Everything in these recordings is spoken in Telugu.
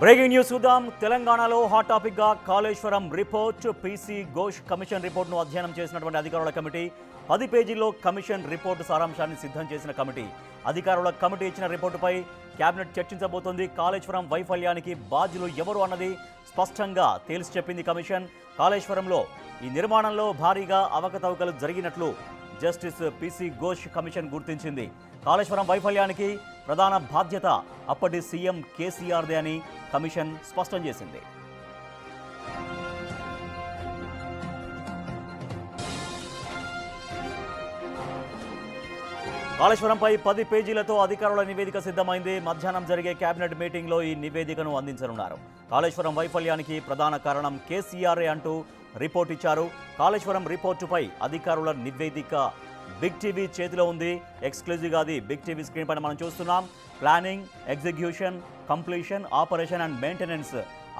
బ్రేకింగ్ న్యూస్ చూద్దాం. తెలంగాణలో హాట్ టాపిక్ గా Kaleshwaram report. PC Ghosh commission రిపోర్ట్ను అధ్యయనం చేసినటువంటి అధికారుల కమిటీ 10 పేజీల్లో కమిషన్ రిపోర్టు సారాంశాన్ని సిద్ధం చేసిన కమిటీ. అధికారుల కమిటీ ఇచ్చిన రిపోర్టుపై కేబినెట్ చర్చించబోతోంది. కాళేశ్వరం వైఫల్యానికి బాధ్యులు ఎవరు అన్నది స్పష్టంగా తేల్చి చెప్పింది కమిషన్. కాళేశ్వరంలో ఈ నిర్మాణంలో భారీగా అవకతవకలు జరిగినట్లు జస్టిస్ పీసీ ఘోష్ కమిషన్ గుర్తించింది. కాళేశ్వరం వైఫల్యానికి ప్రధాన బాధ్యత అప్పటి సీఎం కేసీఆర్దే అని కమిషన్ స్పష్టం చేసింది. కాళేశ్వరంపై 10 పేజీలతో అధికారుల నివేదిక సిద్ధమైంది. మధ్యాహ్నం జరిగే కేబినెట్ మీటింగ్లో ఈ నివేదికను అందించనున్నారు. కాళేశ్వరం వైఫల్యానికి ప్రధాన కారణం కేసీఆర్ఏ అంటూ రిపోర్ట్ ఇచ్చారు. కాళేశ్వరం రిపోర్టుపై అధికారుల నివేదిక బిగ్ టీవీ చేతిలో ఉంది. ఎక్స్క్లూజివ్గా అది బిగ్ టీవీ స్క్రీన్ పైన మనం చూస్తున్నాం. Planning, execution, completion, operation and maintenance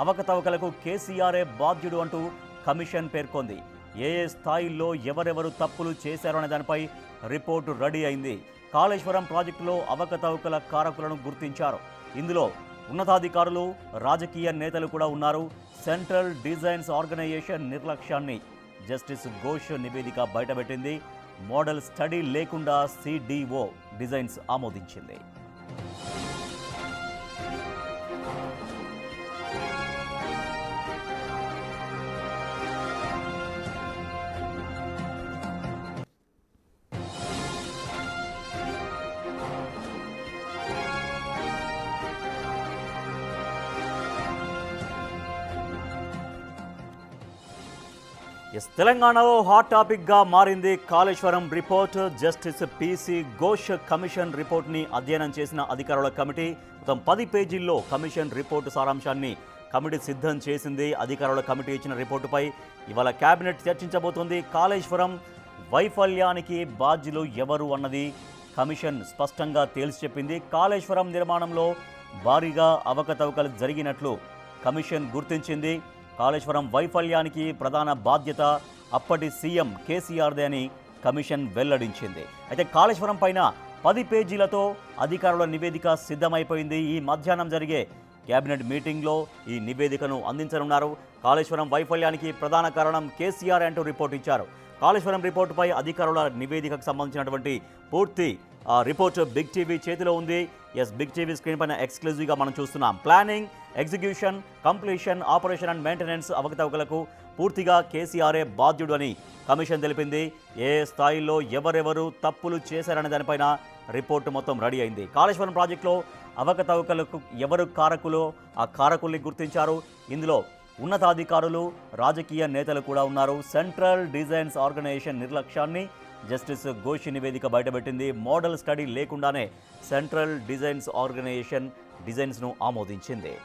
అవకతవకలకు కేసీఆర్ఏ బాధ్యుడు అంటూ కమిషన్ పేర్కొంది. ఏ స్థాయిల్లో ఎవరెవరు తప్పులు చేశారో అనే దానిపై రిపోర్టు రెడీ అయింది. కాళేశ్వరం ప్రాజెక్టులో అవకతవకల కారకులను గుర్తించారు. ఇందులో ఉన్నతాధికారులు, రాజకీయ నేతలు కూడా ఉన్నారు. సెంట్రల్ డిజైన్స్ ఆర్గనైజేషన్ నిర్లక్ష్యాన్ని జస్టిస్ ఘోష్ నివేదిక బయటపెట్టింది. మోడల్ స్టడీ లేకుండా సిడిఓ డిజైన్స్ ఆమోదించింది. తెలంగాణలో హాట్ టాపిక్గా మారింది Kaleshwaram report. Justice PC Ghosh commission రిపోర్ట్ని అధ్యయనం చేసిన అధికారుల కమిటీ మొత్తం 10 పేజీల్లో కమిషన్ రిపోర్టు సారాంశాన్ని కమిటీ సిద్ధం చేసింది. అధికారుల కమిటీ ఇచ్చిన రిపోర్టుపై ఇవాళ కేబినెట్ చర్చించబోతోంది. కాళేశ్వరం వైఫల్యానికి బాధ్యులు ఎవరు అన్నది కమిషన్ స్పష్టంగా తేల్చి చెప్పింది. కాళేశ్వరం నిర్మాణంలో భారీగా అవకతవకలు జరిగినట్లు కమిషన్ గుర్తించింది. కాళేశ్వరం వైఫల్యానికి ప్రధాన బాధ్యత అప్పటి సీఎం కేసీఆర్దే అని కమిషన్ వెల్లడించింది. అయితే కాళేశ్వరం పైన 10 పేజీలతో అధికారుల నివేదిక సిద్ధమైపోయింది. ఈ మధ్యాహ్నం జరిగే కేబినెట్ మీటింగ్లో ఈ నివేదికను అందించనున్నారు. కాళేశ్వరం వైఫల్యానికి ప్రధాన కారణం కేసీఆర్ అంటూ రిపోర్ట్ ఇచ్చారు. కాళేశ్వరం రిపోర్టుపై అధికారుల నివేదికకు సంబంధించినటువంటి పూర్తి రిపోర్ట్ బిగ్ టీవీ చేతిలో ఉంది. బిగ్ టీవీ స్క్రీన్ పైన ఎక్స్క్లూజివ్గా మనం చూస్తున్నాం. Planning, execution, completion, operation and maintenance అవకతవకలకు పూర్తిగా కేసీఆర్ఏ బాధ్యుడు అని కమిషన్ తెలిపింది. ఏ స్థాయిలో ఎవరెవరు తప్పులు చేశారనే దానిపైన రిపోర్టు మొత్తం రెడీ అయింది. కాళేశ్వరం ప్రాజెక్టులో అవకతవకలకు ఎవరు కారకులో ఆ కారకుల్ని గుర్తించారు. ఇందులో ఉన్నతాధికారులు, రాజకీయ నేతలు కూడా ఉన్నారు. సెంట్రల్ డిజైన్స్ ఆర్గనైజేషన్ నిర్లక్ష్యాన్ని జస్టిస్ ఘోష్ నివేదిక బయటపెట్టింది. మోడల్ స్టడీ లేకుండానే సెంట్రల్ డిజైన్స్ ఆర్గనైజేషన్ డిజైన్స్ను ఆమోదించింది.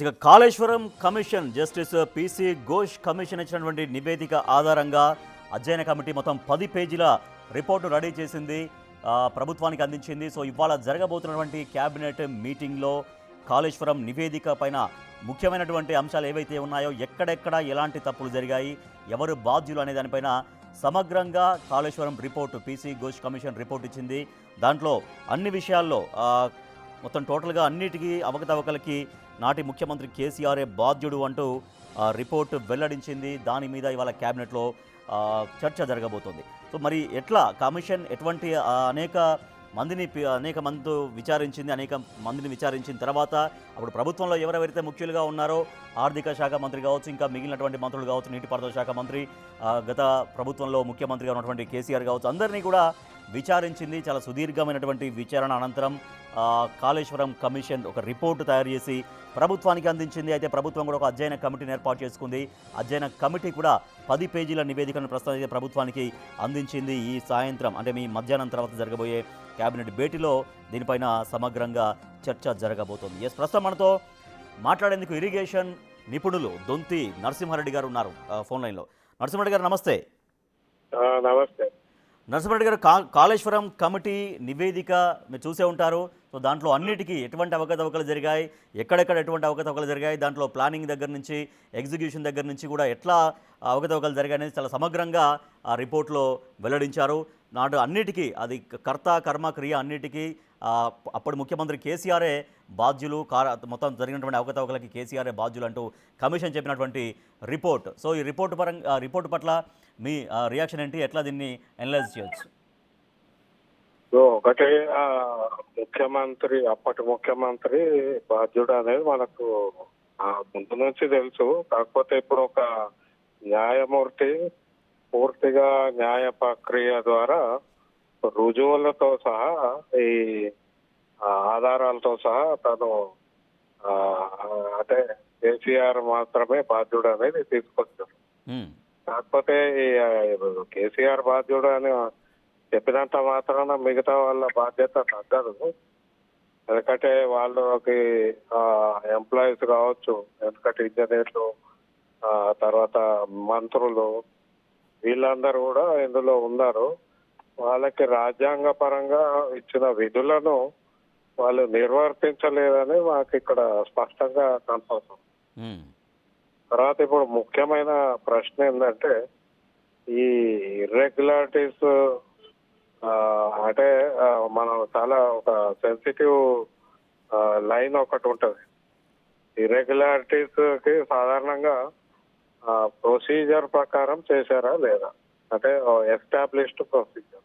ఇక Kaleshwaram commission justice PC Ghosh commission ఇచ్చినటువంటి నివేదిక ఆధారంగా అధ్యయన కమిటీ మొత్తం 10 పేజీల రిపోర్టు రెడీ చేసింది, ప్రభుత్వానికి అందించింది. సో ఇవాళ జరగబోతున్నటువంటి క్యాబినెట్ మీటింగ్లో కాళేశ్వరం నివేదిక పైన ముఖ్యమైనటువంటి అంశాలు ఏవైతే ఉన్నాయో, ఎక్కడెక్కడ ఎలాంటి తప్పులు జరిగాయి, ఎవరు బాధ్యులు అనే దానిపైన సమగ్రంగా Kaleshwaram report PC Ghosh commission report ఇచ్చింది. దాంట్లో అన్ని విషయాల్లో మొత్తం టోటల్గా అన్నిటికీ అవకతవకలకి నాటి ముఖ్యమంత్రి కేసీఆర్ఏ బాధ్యుడు అంటూ రిపోర్టు వెల్లడించింది. దాని మీద ఇవాళ క్యాబినెట్లో చర్చ జరగబోతోంది. సో మరి ఎట్లా కమిషన్ ఎటువంటి అనేక మందితో విచారించింది, అనేక మందిని విచారించిన తర్వాత అప్పుడు ప్రభుత్వంలో ఎవరెవరైతే ముఖ్యులుగా ఉన్నారో, ఆర్థిక శాఖ మంత్రి కావచ్చు, ఇంకా మిగిలినటువంటి మంత్రులు కావచ్చు, నీటిపారుదల శాఖ మంత్రి, గత ప్రభుత్వంలో ముఖ్యమంత్రిగా ఉన్నటువంటి కేసీఆర్ కావచ్చు, అందరినీ కూడా విచారించింది. చాలా సుదీర్ఘమైనటువంటి విచారణ అనంతరం కాళేశ్వరం కమిషన్ ఒక రిపోర్టు తయారు చేసి ప్రభుత్వానికి అందించింది. అయితే ప్రభుత్వం కూడా ఒక అధ్యయన కమిటీని ఏర్పాటు చేసుకుంది. అధ్యయన కమిటీ కూడా 10 పేజీల నివేదికను ప్రస్తుతం ప్రభుత్వానికి అందించింది. ఈ సాయంత్రం అంటే మీ మధ్యాహ్నం తర్వాత జరగబోయే కేబినెట్ భేటీలో దీనిపైన సమగ్రంగా చర్చ జరగబోతోంది. ప్రస్తుతం మనతో మాట్లాడేందుకు ఇరిగేషన్ నిపుణులు దొంతి నరసింహారెడ్డి గారు ఉన్నారు ఫోన్ లైన్లో. నరసింహారెడ్డి గారు నమస్తే. నమస్తే. నరసింహారెడ్డి గారు, కాళేశ్వరం కమిటీ నివేదిక మీరు చూసే ఉంటారు. సో దాంట్లో అన్నిటికీ ఎటువంటి అవకతవకలు జరిగాయి, ఎక్కడెక్కడ ఎటువంటి అవకతవకలు జరిగాయి, దాంట్లో ప్లానింగ్ దగ్గర నుంచి ఎగ్జిక్యూషన్ దగ్గర నుంచి కూడా ఎట్లా అవకతవకలు జరిగాయి అనేది చాలా సమగ్రంగా ఆ రిపోర్ట్లో వెల్లడించారు. నాడు అన్నిటికీ అది కర్త కర్మ క్రియ అన్నిటికీ అప్పుడు ముఖ్యమంత్రి కేసీఆరే బాధ్యులు, మొత్తం జరిగినటువంటి అవకతవకలకి కేసీఆరే బాధ్యులు అంటూ కమిషన్ చెప్పినటువంటి రిపోర్ట్. సో ఈ రిపోర్ట్ పట్ల మీ రియాక్షన్ ఏంటి, ఎట్లా దీన్ని అనలైజ్ చేయొచ్చు? ఒకటి అప్పటి ముఖ్యమంత్రి బాధ్యుడు అనేది మనకు ముందు నుంచి తెలుసు. కాకపోతే ఇప్పుడు ఒక న్యాయమూర్తి పూర్తిగా న్యాయ ప్రక్రియ ద్వారా రుజువులతో సహా ఈ ఆధారాలతో సహా తను అంటే కేసీఆర్ మాత్రమే బాధ్యుడు అనేది తీసుకొచ్చారు. కాకపోతే ఈ కేసీఆర్ బాధ్యుడు అని చెప్పినంత మాత్రాన మిగతా వాళ్ళ బాధ్యత తగ్గదు. ఎందుకంటే వాళ్ళకి ఎంప్లాయీస్ కావచ్చు, ఎందుకంటే ఇంజనీర్లు, తర్వాత మంత్రులు, వీళ్ళందరూ కూడా ఇందులో ఉన్నారు. వాళ్ళకి రాజ్యాంగ పరంగా ఇచ్చిన విధులను వాళ్ళు నిర్వర్తించలేదని మాకు ఇక్కడ స్పష్టంగా కనపడుతుంది. తర్వాత ఇప్పుడు ముఖ్యమైన ప్రశ్న ఏంటంటే ఈ ఇర్రెగ్యులారిటీస్ అంటే మనం చాలా ఒక సెన్సిటివ్ లైన్ ఒకటి ఉంటుంది. ఇర్రెగ్యులారిటీస్ కి సాధారణంగా ప్రొసీజర్ ప్రకారం చేశారా లేదా, అంటే ఎస్టాబ్లిష్డ్ ప్రొసీజర్.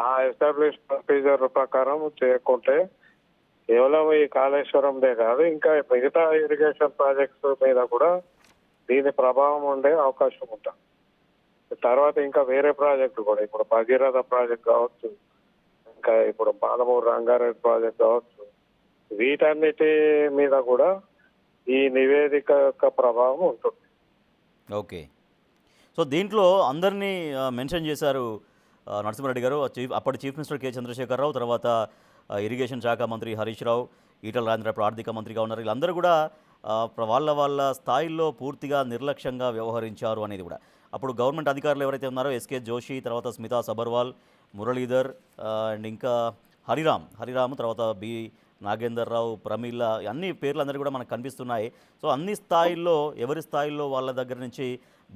ఆ ఎస్టాబ్లిష్డ్ ప్రొసీజర్ ప్రకారం చేయకుంటే కేవలం ఈ కాళేశ్వరందే కాదు, ఇంకా మిగతా ఇరిగేషన్ ప్రాజెక్ట్స్ మీద కూడా దీని ప్రభావం ఉండే అవకాశం ఉంటుంది. తర్వాత ఇంకా వేరే ప్రాజెక్టు కూడా, ఇప్పుడు భగీరథ ప్రాజెక్ట్ కావచ్చు, ఇంకా ఇప్పుడు పాలమూరు రంగారెడ్డి ప్రాజెక్ట్ కావచ్చు, వీటన్నిటి మీద కూడా ఈ నివేదిక యొక్క ప్రభావం ఉంటుంది. ఓకే. సో దీంట్లో అందరినీ మెన్షన్ చేశారు నరసింహారెడ్డి గారు. అప్పటి చీఫ్ మినిస్టర్ కె చంద్రశేఖరరావు, తర్వాత ఇరిగేషన్ శాఖ మంత్రి హరీష్ రావు, ఈటల రాజేంద్ర ఆర్థిక మంత్రిగా ఉన్నారు. వీళ్ళందరూ కూడా వాళ్ళ స్థాయిల్లో పూర్తిగా నిర్లక్ష్యంగా వ్యవహరించారు అనేది కూడా. అప్పుడు గవర్నమెంట్ అధికారులు ఎవరైతే ఉన్నారో ఎస్కే జోషి, తర్వాత స్మితా సబర్వాల్, మురళీధర్ అండ్ ఇంకా హరిరామ్, తర్వాత బి నాగేందర్ రావు, ప్రమీల, అన్ని పేర్లు అందరూ కూడా మనకు కనిపిస్తున్నాయి. సో అన్ని స్థాయిల్లో ఎవరి స్థాయిల్లో వాళ్ళ దగ్గర నుంచి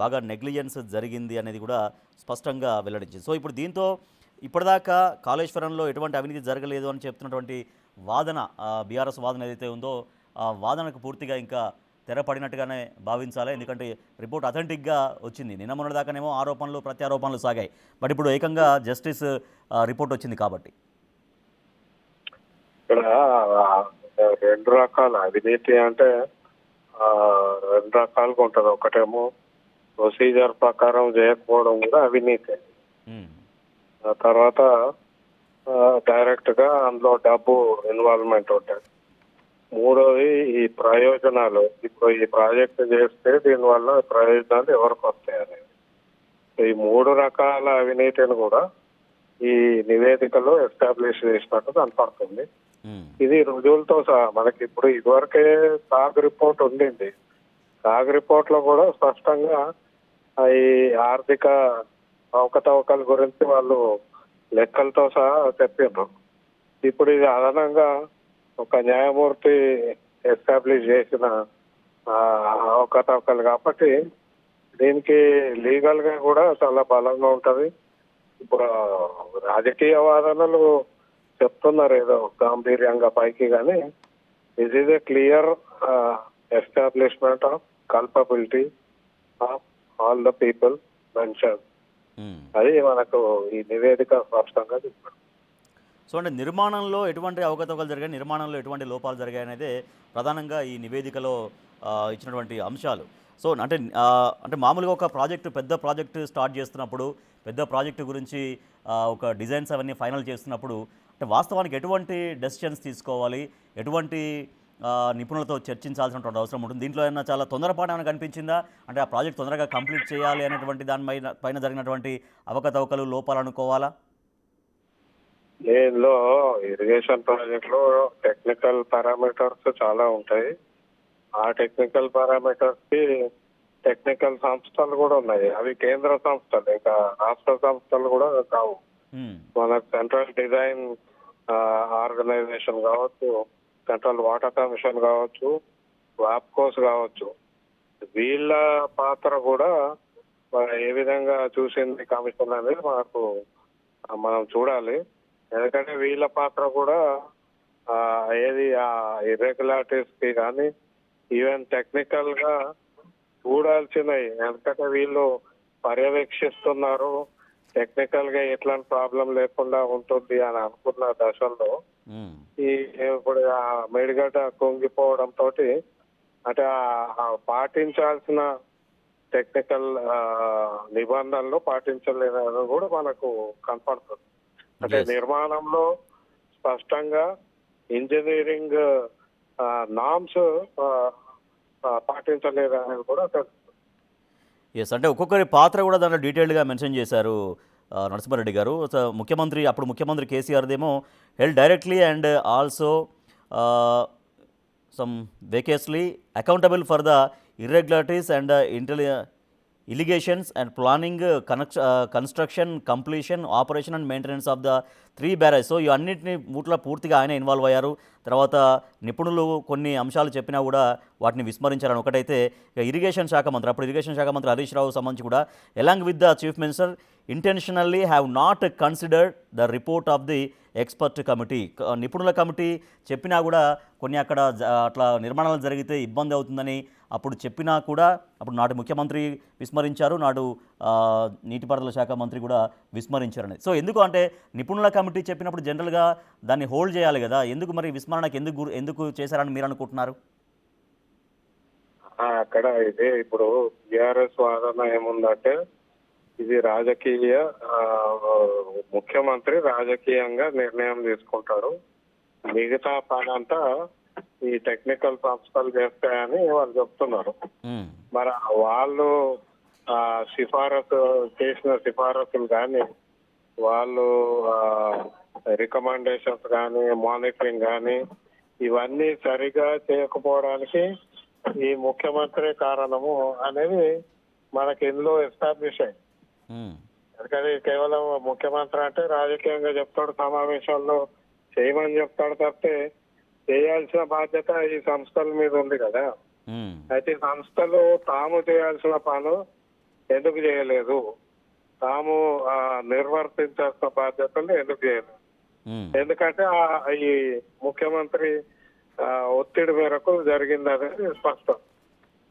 బాగా నెగ్లిజెన్స్ జరిగింది అనేది కూడా స్పష్టంగా వెల్లడించింది. సో ఇప్పుడు దీంతో ఇప్పటిదాకా కాళేశ్వరంలో ఎటువంటి అవినీతి జరగలేదు అని చెప్తున్నటువంటి వాదన, బీఆర్ఎస్ వాదన ఏదైతే ఉందో ఆ వాదనకు పూర్తిగా ఇంకా తెరపడినట్టుగానే భావించాలి. ఎందుకంటే రిపోర్ట్ అథెంటిక్గా వచ్చింది. నిన్న మొన్నటిదాకానేమో ఆరోపణలు ప్రత్యారోపణలు సాగాయి, బట్ ఇప్పుడు ఏకంగా జస్టిస్ రిపోర్ట్ వచ్చింది కాబట్టి. ఇక్కడ రెండు రకాల అవినీతి అంటే రెండు రకాలుగా ఉంటుంది. ఒకటేమో ప్రొసీజర్ ప్రకారం చేయకపోవడం కూడా అవినీతి. తర్వాత డైరెక్ట్ గా అందులో డబ్బు ఇన్వాల్వ్మెంట్ ఉంటుంది. మూడోది ఈ ప్రయోజనాలు, ఇప్పుడు ఈ ప్రాజెక్ట్ చేస్తే దీనివల్ల ప్రయోజనాలు ఎవరికి వస్తాయి అనేది. ఈ మూడు రకాల అవినీతిని కూడా ఈ నివేదికలో ఎస్టాబ్లిష్ చేసినట్టు కనపడుతుంది. ఇది రుజువులతో సహా మనకి ఇప్పుడు ఇదివరకే కాగ్ రిపోర్ట్ ఉండింది. కాగ్ రిపోర్ట్ లో కూడా స్పష్టంగా ఈ ఆర్థిక అవకతవకల గురించి వాళ్ళు లెక్కలతో సహా చెప్పిండ్రు. ఇప్పుడు ఇది అదనంగా ఒక న్యాయమూర్తి ఎస్టాబ్లిష్ చేసిన అవకతవకలు కాబట్టి దీనికి లీగల్ గా కూడా చాలా బలంగా ఉంటది. ఇప్పుడు రాజకీయ వాదనలు చెప్తున్నారు ఏదో గాంభీర్యంగా పైకి, కానీ this is a clear establishment of culpability of all the people mention. అది మనకు ఈ నివేదిక స్పష్టంగా చెప్పారు. సో అంటే నిర్మాణంలో ఎటువంటి అవకతవకలు జరిగాయి, నిర్మాణంలో ఎటువంటి లోపాలు జరిగాయి అనేది ప్రధానంగా ఈ నివేదికలో ఇచ్చినటువంటి అంశాలు. సో అంటే మామూలుగా ఒక ప్రాజెక్టు, పెద్ద ప్రాజెక్టు స్టార్ట్ చేస్తున్నప్పుడు పెద్ద ప్రాజెక్టు గురించి ఒక డిజైన్స్ అవన్నీ ఫైనల్ చేస్తున్నప్పుడు అంటే వాస్తవానికి ఎటువంటి డెసిషన్స్ తీసుకోవాలి, ఎటువంటి నిపుణులతో చర్చించాల్సినటువంటి అవసరం ఉంటుంది. దీంట్లో ఏమైనా చాలా తొందరపాటు ఏమైనా కనిపించిందా? అంటే ఆ ప్రాజెక్ట్ తొందరగా కంప్లీట్ చేయాలి అనేటువంటి పైన జరిగినటువంటి అవకతవకలు, లోపాలు అనుకోవాలా? దీనిలో ఇరిగేషన్ ప్రాజెక్టులో టెక్నికల్ పారామీటర్స్ చాలా ఉంటాయి. ఆ టెక్నికల్ పారామీటర్స్ కి టెక్నికల్ సంస్థలు కూడా ఉన్నాయి. అవి కేంద్ర సంస్థలు, ఇంకా రాష్ట్ర సంస్థలు కూడా కావు. మనకు సెంట్రల్ డిజైన్ ఆర్గనైజేషన్ కావచ్చు, సెంట్రల్ వాటర్ కమిషన్ కావచ్చు, వాప్కోస్ కావచ్చు, వీళ్ళ పాత్ర కూడా ఏ విధంగా చూసింది కమిషన్ అనేది మనం చూడాలి. ఎందుకంటే వీళ్ళ పాత్ర కూడా ఏది ఆ ఇర్రెగ్యులారిటీస్ కి కానీ ఈవెన్ టెక్నికల్ గా చూడాల్సినవి. ఎందుకంటే వీళ్ళు పర్యవేక్షిస్తున్నారు, టెక్నికల్ గా ఎట్లాంటి ప్రాబ్లం లేకుండా ఉంటుంది అని అనుకున్న దశల్లో ఈ ఇప్పుడు ఆ మేడిగడ్డ కుంగిపోవడం తోటి అంటే పాటించాల్సిన టెక్నికల్ నిబంధనలు పాటించలేదని కూడా మనకు కనపడుతుంది. అంటే నిర్మాణంలో స్పష్టంగా ఇంజనీరింగ్ నామ్స్ పాటించలేదనేది కూడా తెలుస్తుంది. ఎస్, అంటే ఒక్కొక్కరి పాత్ర కూడా దాంట్లో డీటెయిల్డ్గా మెన్షన్ చేశారు నరసింహారెడ్డి గారు. సో అప్పుడు ముఖ్యమంత్రి కేసీఆర్దేమో held directly and also some vicariously accountable for the irregularities and illegalities and planning, construction, completion, operation and maintenance of the 3 barrage. So ఇవన్నింటినీ పూర్తిగా ఆయన ఇన్వాల్వ్ అయ్యారు. తర్వాత నిపుణులు కొన్ని అంశాలు చెప్పినా కూడా వాటిని విస్మరించారని ఒకటైతే, ఇరిగేషన్ శాఖ మంత్రి హరీష్ రావు సంబంధించి కూడా along with the chief minister intentionally have not considered the report of the expert committee. నిపుణుల కమిటీ చెప్పినా కూడా కొన్ని అక్కడ అట్లా నిర్మాణాలు జరిగితే ఇబ్బంది అవుతుందని అప్పుడు చెప్పినా కూడా అప్పుడు నాటి ముఖ్యమంత్రి విస్మరించారు, నాడు నీటిపారుదల శాఖ మంత్రి కూడా విస్మరించారని. సో ఎందుకు అంటే నిపుణుల కమిటీ చెప్పినప్పుడు జనరల్గా దాన్ని హోల్డ్ చేయాలి కదా, ఎందుకు మరి విస్మరణకు ఎందుకు చేశారని మీరు అనుకుంటున్నారు? అక్కడ ఇదే ఇప్పుడు టిఆర్ఎస్ వాదన ఏముందంటే ఇది రాజకీయ ముఖ్యమంత్రి రాజకీయంగా నిర్ణయం తీసుకుంటాడు, మిగతా పని అంతా ఈ టెక్నికల్ సంస్థలు చేస్తాయని వాళ్ళు చెప్తున్నారు. మరి వాళ్ళు చేసిన సిఫారసులు కానీ, వాళ్ళు రికమెండేషన్స్ కానీ, మానిటరింగ్ కానీ ఇవన్నీ సరిగా చేయకపోవడానికి ఈ ముఖ్యమంత్రి కారణము అనేది మనకి ఇందులో ఎస్టాబ్లిష్ అయింది. అందుకని కేవలం ముఖ్యమంత్రి అంటే రాజకీయంగా చెప్తాడు, సమావేశాల్లో చేయమని చెప్తాడు తప్పితే చేయాల్సిన బాధ్యత ఈ సంస్థల మీద ఉంది కదా. అయితే ఈ సంస్థలు తాము చేయాల్సిన పను ఎందుకు చేయలేదు, తాము నిర్వర్తించాల్సిన బాధ్యతలు ఎందుకు చేయలేదు? ఎందుకంటే ఈ ముఖ్యమంత్రి ఒత్తిడి మేరకు జరిగిందనేది స్పష్టం.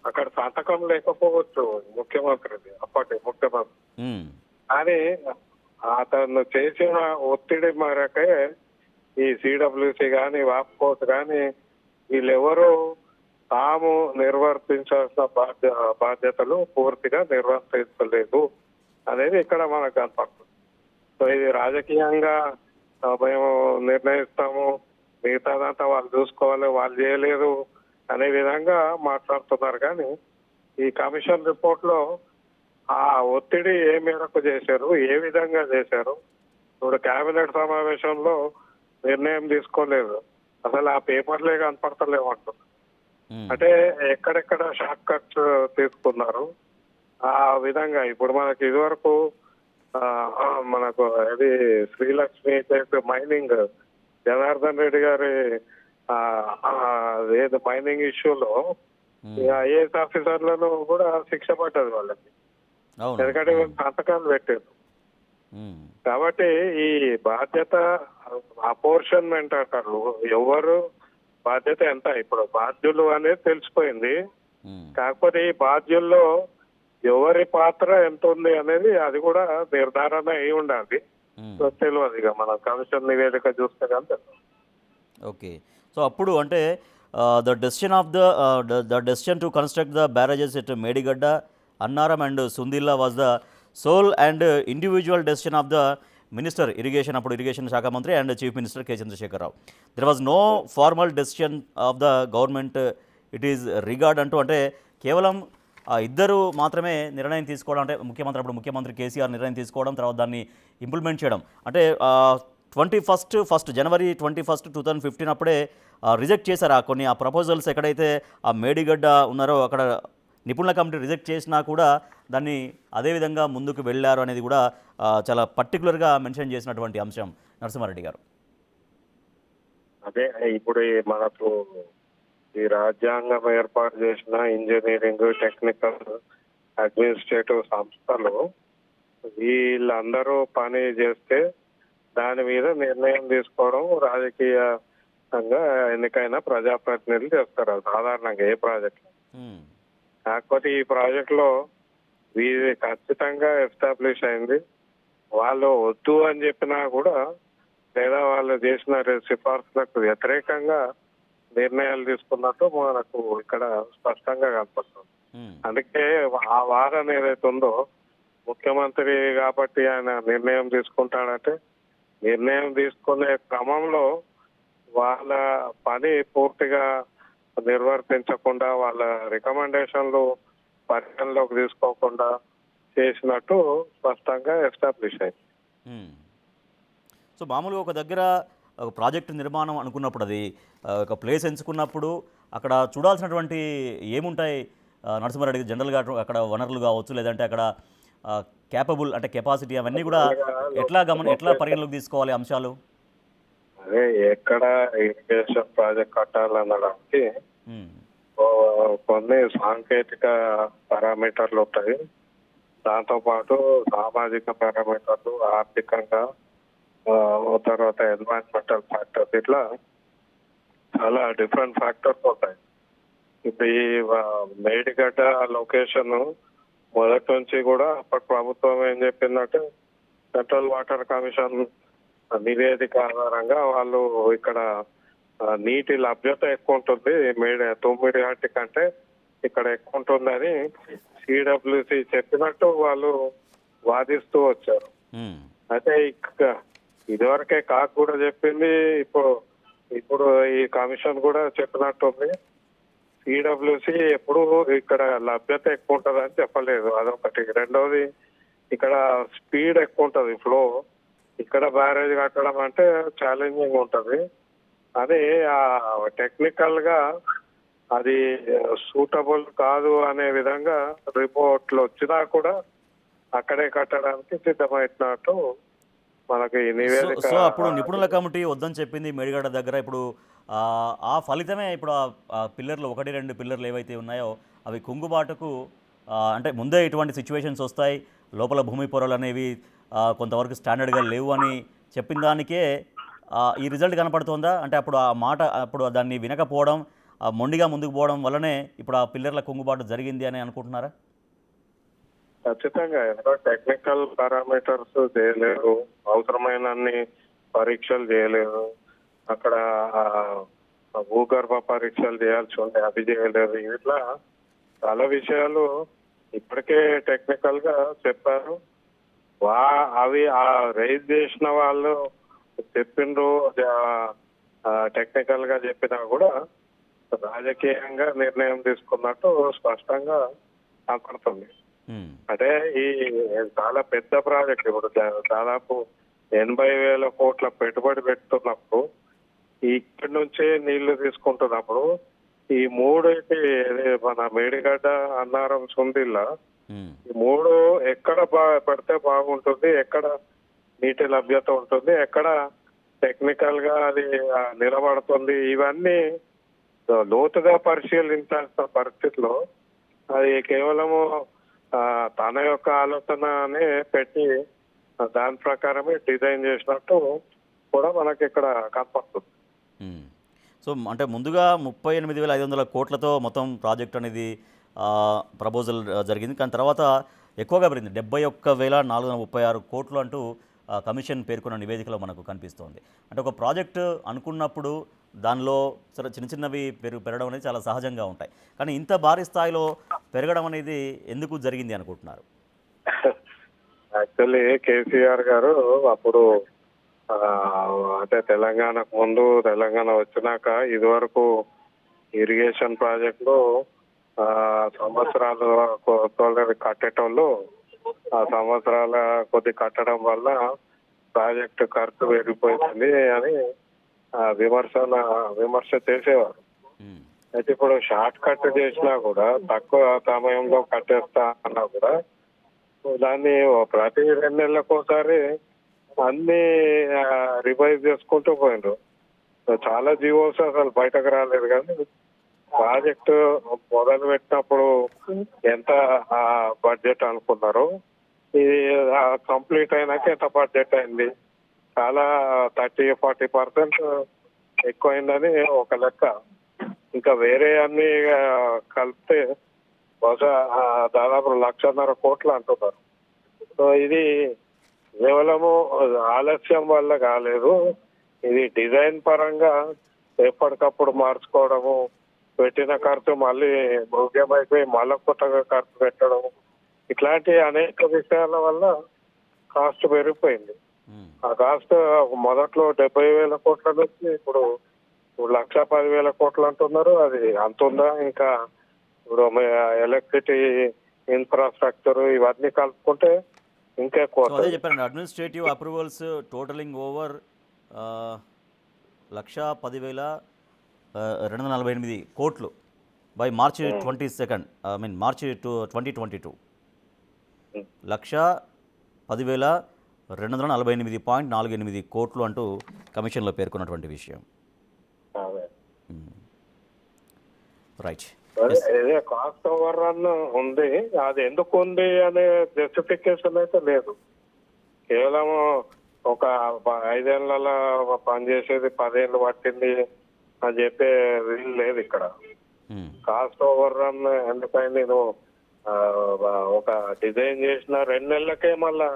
అక్కడ సంతకం లేకపోవచ్చు ముఖ్యమంత్రిది, అప్పటి ముఖ్యమంత్రి, కానీ అతను చేసిన ఒత్తిడి మేరకే ఈ సిడబ్ల్యూసి కానీ వాప్కోస్ కానీ వీళ్ళెవరూ తాము నిర్వర్తించాల్సిన బాధ్యతలు పూర్తిగా నిర్వర్తించలేదు అనేది ఇక్కడ మనకు కనపడుతుంది. సో ఇది రాజకీయంగా మేము నిర్ణయిస్తాము, మిగతాదంతా వాళ్ళు చూసుకోవాలి, వాళ్ళు చేయలేదు అనే విధంగా మాట్లాడుతున్నారు. కానీ ఈ కమిషన్ రిపోర్ట్ లో ఆ ఒత్తిడి ఏ మేరకు చేశారు, ఏ విధంగా చేశారు, ఇప్పుడు కేబినెట్ సమావేశంలో నిర్ణయం తీసుకోలేదు, అసలు ఆ పేపర్లే కనపడతలేవు అంటున్నారు. అంటే ఎక్కడెక్కడ షార్ట్ కట్స్ తీసుకున్నారు ఆ విధంగా. ఇప్పుడు మనకి ఇదివరకు మనకు అది శ్రీలక్ష్మి మైనింగ్ జనార్దన్ రెడ్డి గారి ఏదో మైనింగ్ ఇష్యూలో ఐఏఎస్ ఆఫీసర్లను కూడా శిక్ష పడ్డది వాళ్ళకి, ఎందుకంటే సంతకాలు పెట్టారు. కాబట్టి ఈ బాధ్యత అపోర్షన్మెంట్ అంటారు, ఎవరు బాధ్యత ఎంత, ఇప్పుడు బాధ్యులు అనేది తెలిసిపోయింది. కాకపోతే ఈ బాధ్యుల్లో ఎవరి పాత్ర ఎంత ఉంది అనేది అది కూడా నిర్ధారణ అయి ఉండాలి. తెలియదు ఇక మన కమిషన్ నివేదిక చూస్తే కానీ. ఓకే, సో అప్పుడు అంటే the decision to construct the barrages at Medigadda, Annaram and Sundilla was the sole and individual decision of the minister irrigation, అప్పుడు ఇరిగేషన్ శాఖ మంత్రి and chief minister K Chandrasekhara Rao. There was no formal decision of the government it is regard అంటూ, అంటే కేవలం ఇద్దరు మాత్రమే నిర్ణయం తీసుకోవడం, అంటే ముఖ్యమంత్రి, అప్పుడు ముఖ్యమంత్రి కేసీఆర్ నిర్ణయం తీసుకోవడం, తర్వాత దాన్ని ఇంప్లిమెంట్ చేయడం. అంటే జనవరి 21, 2015 అప్పుడే రిజెక్ట్ చేశారు కొన్ని ఆ ప్రపోజల్స్. ఎక్కడైతే ఆ మేడిగడ్డ ఉన్నారో అక్కడ నిపుణుల కమిటీ రిజెక్ట్ చేసినా కూడా దాన్ని అదేవిధంగా ముందుకు వెళ్ళారు అనేది కూడా చాలా పర్టికులర్గా మెన్షన్ చేసినటువంటి అంశం నరసింహారెడ్డి గారు. అదే ఇప్పుడు మనకు ఈ రాజ్యాంగం ఏర్పాటు చేసిన ఇంజనీరింగ్, టెక్నికల్, అడ్మినిస్ట్రేటివ్ సంస్థలు వీళ్ళందరూ పని చేస్తే దాని మీద నిర్ణయం తీసుకోవడం రాజకీయంగా ఎన్నికైన ప్రజాప్రతినిధులు చేస్తారు సాధారణంగా ఏ ప్రాజెక్ట్. కాకపోతే ఈ ప్రాజెక్ట్ లో ఇది ఖచ్చితంగా ఎస్టాబ్లిష్ అయింది. వాళ్ళు వద్దు అని చెప్పినా కూడా, లేదా వాళ్ళు చేసిన సిఫార్సులకు వ్యతిరేకంగా నిర్ణయాలు తీసుకున్నట్టు మనకు ఇక్కడ స్పష్టంగా కనపడుతుంది. అందుకే ఆ వాదన ఏదైతే ఉందో, ముఖ్యమంత్రి కాబట్టి ఆయన నిర్ణయం తీసుకుంటాడంటే, నిర్ణయం తీసుకునే క్రమంలో వాళ్ళ పని పూర్తిగా నిర్వర్తించకుండా, వాళ్ళ రికమెండేషన్లు పరిగణలోకి తీసుకోకుండా చేసినట్టు స్పష్టంగా ఎస్టాబ్లిష్ అయింది. సో మామూలుగా ఒక దగ్గర ఒక ప్రాజెక్టు నిర్మాణం అనుకున్నప్పుడు, అది ఒక ప్లేస్ ఎంచుకున్నప్పుడు అక్కడ చూడాల్సినటువంటి ఏముంటాయి నరసింహారెడ్డి జనరల్గా? అక్కడ వనరులు కావచ్చు, లేదంటే అక్కడ క్యాపబుల్ అంటే కెపాసిటీ, అవన్నీ కూడా ఎట్లా పరిగణలోకి తీసుకోవాలి అంశాలు? అదే ఎక్కడ ఇరిగేషన్ ప్రాజెక్ట్ కట్టాలనడానికి కొన్ని సాంకేతిక పారామీటర్లు ఉంటాయి. దాంతోపాటు సామాజిక పారామీటర్లు, ఆర్థికంగా, తర్వాత ఎన్వైరన్మెంటల్ ఫ్యాక్టర్స్, ఇట్లా చాలా డిఫరెంట్ ఫ్యాక్టర్స్ ఉంటాయి. ఇప్పుడు ఈ మేడిగడ్డ లొకేషన్ మొదటి నుంచి కూడా అప్పటి ప్రభుత్వం ఏం చెప్పిందంటే, సెంట్రల్ వాటర్ కమిషన్ నివేదిక ఆధారంగా వాళ్ళు ఇక్కడ నీటి లభ్యత ఎక్కువ ఉంటుంది, తొమ్మిది కంటే ఇక్కడ ఎక్కువ ఉంటుందని సిడబ్ల్యూసి చెప్పినట్టు వాళ్ళు వాదిస్తూ వచ్చారు. అయితే ఇదివరకే కాకు కూడా చెప్పింది, ఇప్పుడు ఈ కమిషన్ కూడా చెప్పినట్టుంది. సిడబ్ల్యూసి ఎప్పుడు ఇక్కడ లభ్యత ఎక్కువ ఉంటుందని చెప్పలేదు, అదొకటి. రెండవది, ఇక్కడ స్పీడ్ ఎక్కువ ఉంటుంది, ఫ్లో. ఇక్కడ బ్యారేజ్ కట్టడం అంటే ఛాలెంజింగ్ ఉంటుంది. అది టెక్నికల్ గా అది సూటబుల్ కాదు అనే విధంగా రిపోర్ట్లు వచ్చినా కూడా అక్కడే కట్టడానికి సిద్ధమైనట్టు మనకి నివేదిక. సో అప్పుడు నిపుణుల కమిటీ వద్దని చెప్పింది మేడిగడ్డ దగ్గర. ఇప్పుడు ఆ ఫలితమే ఇప్పుడు ఆ పిల్లర్లు, 1-2 పిల్లర్లు ఏవైతే ఉన్నాయో అవి కుంగుబాటుకు, అంటే ముందే ఇటువంటి సిచ్యువేషన్స్ వస్తాయి, లోపల భూమి పొరలు అనేవి కొంతవరకు స్టాండర్డ్గా లేవు అని చెప్పిన దానికే ఈ రిజల్ట్ కనపడుతుందా? అంటే అప్పుడు దాన్ని వినకపోవడం, మొండిగా ముందుకు పోవడం వల్లనే ఇప్పుడు ఆ పిల్లర్ల కుంగుబాటు జరిగింది అని అనుకుంటున్నారా? ఖచ్చితంగా టెక్నికల్ పారామీటర్స్ చేయలేరు, అవసరమైన అన్ని పరీక్షలు చేయలేరు, అక్కడ భూగర్భ పరీక్షలు చేయాల్సి ఉంటాయి, అవి చేయలేరు. ఇట్లా చాలా విషయాలు ఇప్పటికే టెక్నికల్ గా చెప్పారు. అవి రైజ్ చేసిన వాళ్ళు చెప్పిండ్రు, టెక్నికల్ గా చెప్పినా కూడా రాజకీయంగా నిర్ణయం తీసుకున్నట్టు స్పష్టంగా కనపడుతుంది. అంటే ఈ చాలా పెద్ద ప్రాజెక్ట్, ఇప్పుడు దాదాపు 80,000 కోట్ల పెట్టుబడి పెడుతున్నప్పుడు, ఇక్కడి నుంచే నీళ్లు తీసుకుంటున్నప్పుడు, ఈ మూడైతే మన మేడిగడ్డ, అన్నారం, సుందిల్లా, ఈ మూడు ఎక్కడ పెడితే బాగుంటుంది, ఎక్కడ నీటి లభ్యత ఉంటుంది, ఎక్కడ టెక్నికల్ గా అది నిలబడుతుంది, ఇవన్నీ లోతుగా పరిశీలించాల్సిన పరిస్థితిలో అది కేవలము తన యొక్క ఆలోచననే పెట్టి దాని ప్రకారమే డిజైన్ చేసినట్టు కూడా మనకి ఇక్కడ కనపడుతుంది. సో అంటే ముందుగా 38,500 కోట్లతో మొత్తం ప్రాజెక్ట్ అనేది ప్రపోజల్ జరిగింది. కానీ తర్వాత ఎక్కువగా పెరిగింది, 71,436 కోట్లు అంటూ కమిషన్ పేర్కొన్న నివేదికలో మనకు కనిపిస్తోంది. అంటే ఒక ప్రాజెక్టు అనుకున్నప్పుడు దానిలో సరే చిన్న చిన్నవి పెరగడం అనేది చాలా సహజంగా ఉంటాయి. కానీ ఇంత భారీ స్థాయిలో పెరగడం అనేది ఎందుకు జరిగింది అనుకుంటున్నారు? యాక్చువల్లీ కేసీఆర్ గారు అప్పుడు ఆ, అంటే తెలంగాణకు ముందు తెలంగాణ వచ్చినాక ఇదివరకు ఇరిగేషన్ ప్రాజెక్టులు ఆ, సంవత్సరాలు కట్టేటోళ్ళు ఆ సంవత్సరాల కొద్ది కట్టడం వల్ల ప్రాజెక్టు ఖర్చు పెరిగిపోతుంది అని విమర్శ చేసేవారు. ఉమ్, అయితే ఇప్పుడు షార్ట్ కట్ చేసినా కూడా తక్కువ సమయంలో కట్టేస్తా అన్నా కూడా దాన్ని ప్రతి 2 నెలలకు ఒకసారి అన్ని రివైజ్ చేసుకుంటూ పోయిండ్రు. చాలా జీవోస్ అసలు బయటకు రాలేదు, కానీ ప్రాజెక్టు మొదలు పెట్టినప్పుడు ఎంత బడ్జెట్ అనుకున్నారు, ఇది కంప్లీట్ అయినాక ఎంత బడ్జెట్ అయింది, చాలా 30-40% ఎక్కువైందని ఒక లెక్క. ఇంకా వేరే అన్ని కలిపితే బహుశా దాదాపు 1,50,000 కోట్లు అంటున్నారు. సో ఇది కేవలము ఆలస్యం వల్ల కాలేదు, ఇది డిజైన్ పరంగా ఎప్పటికప్పుడు మార్చుకోవడము, పెట్టిన ఖర్చు మళ్ళీ భోగ్యమైపోయి మళ్ళీ కొత్తగా ఖర్చు పెట్టడం, ఇట్లాంటి అనేక విషయాల వల్ల కాస్ట్ పెరిగిపోయింది. ఉమ్. ఆ కాస్ట్ మొదట్లో 70,000 కోట్ల నుంచి ఇప్పుడు 1,10,000 కోట్లు అంటున్నారు. అది అంత ఉందా? ఇంకా ఇప్పుడు ఎలక్ట్రిసిటీ ఇన్ఫ్రాస్ట్రక్చర్ ఇవన్నీ కలుపుకుంటే ఇంకా ఎక్కువ సో అదే చెప్పానండి, అడ్మినిస్ట్రేటివ్ అప్రూవల్స్ టోటలింగ్ ఓవర్ 1,10,248 కోట్లు బై మార్చి 22 మార్చి 2022. 1,10,248.48 కోట్లు అంటూ కమిషన్లో పేర్కొన్నటువంటి విషయం. రైట్. ఇదే కాస్ట్ ఓవర్ రన్ ఉంది, అది ఎందుకు ఉంది అనే జస్టిఫికేషన్ అయితే లేదు. కేవలం ఒక 5 ఏళ్లలో పనిచేసేది 10 ఏళ్ళు పట్టింది అని చెప్పే వీలు లేదు ఇక్కడ. కాస్ట్ ఓవర్ రన్ ఎందుకని నేను ఒక డిజైన్ చేసిన 2 నెలలకే మళ్ళా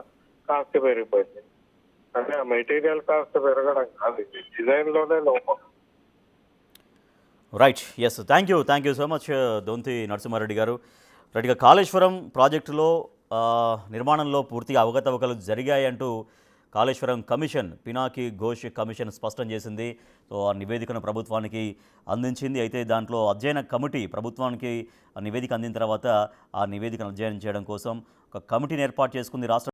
కాస్ట్ పెరిగిపోయింది. అంటే ఆ మెటీరియల్ కాస్ట్ పెరగడం కాదు, డిజైన్ లోనే లోపం. Right. Yes, thank you so much Donthi Narasimha Reddy గారు. రైట్గా కాళేశ్వరం ప్రాజెక్టులో నిర్మాణంలో పూర్తిగా అవకతవకలు జరిగాయంటూ కాళేశ్వరం కమిషన్, పినాకి ఘోష్ కమిషన్ స్పష్టం చేసింది. సో ఆ నివేదికను ప్రభుత్వానికి అందించింది. అయితే దాంట్లో అధ్యయన కమిటీ ప్రభుత్వానికి ఆ నివేదిక అందిన తర్వాత ఆ నివేదికను అధ్యయనం చేయడం కోసం ఒక కమిటీని ఏర్పాటు చేసుకుంది రాష్ట్ర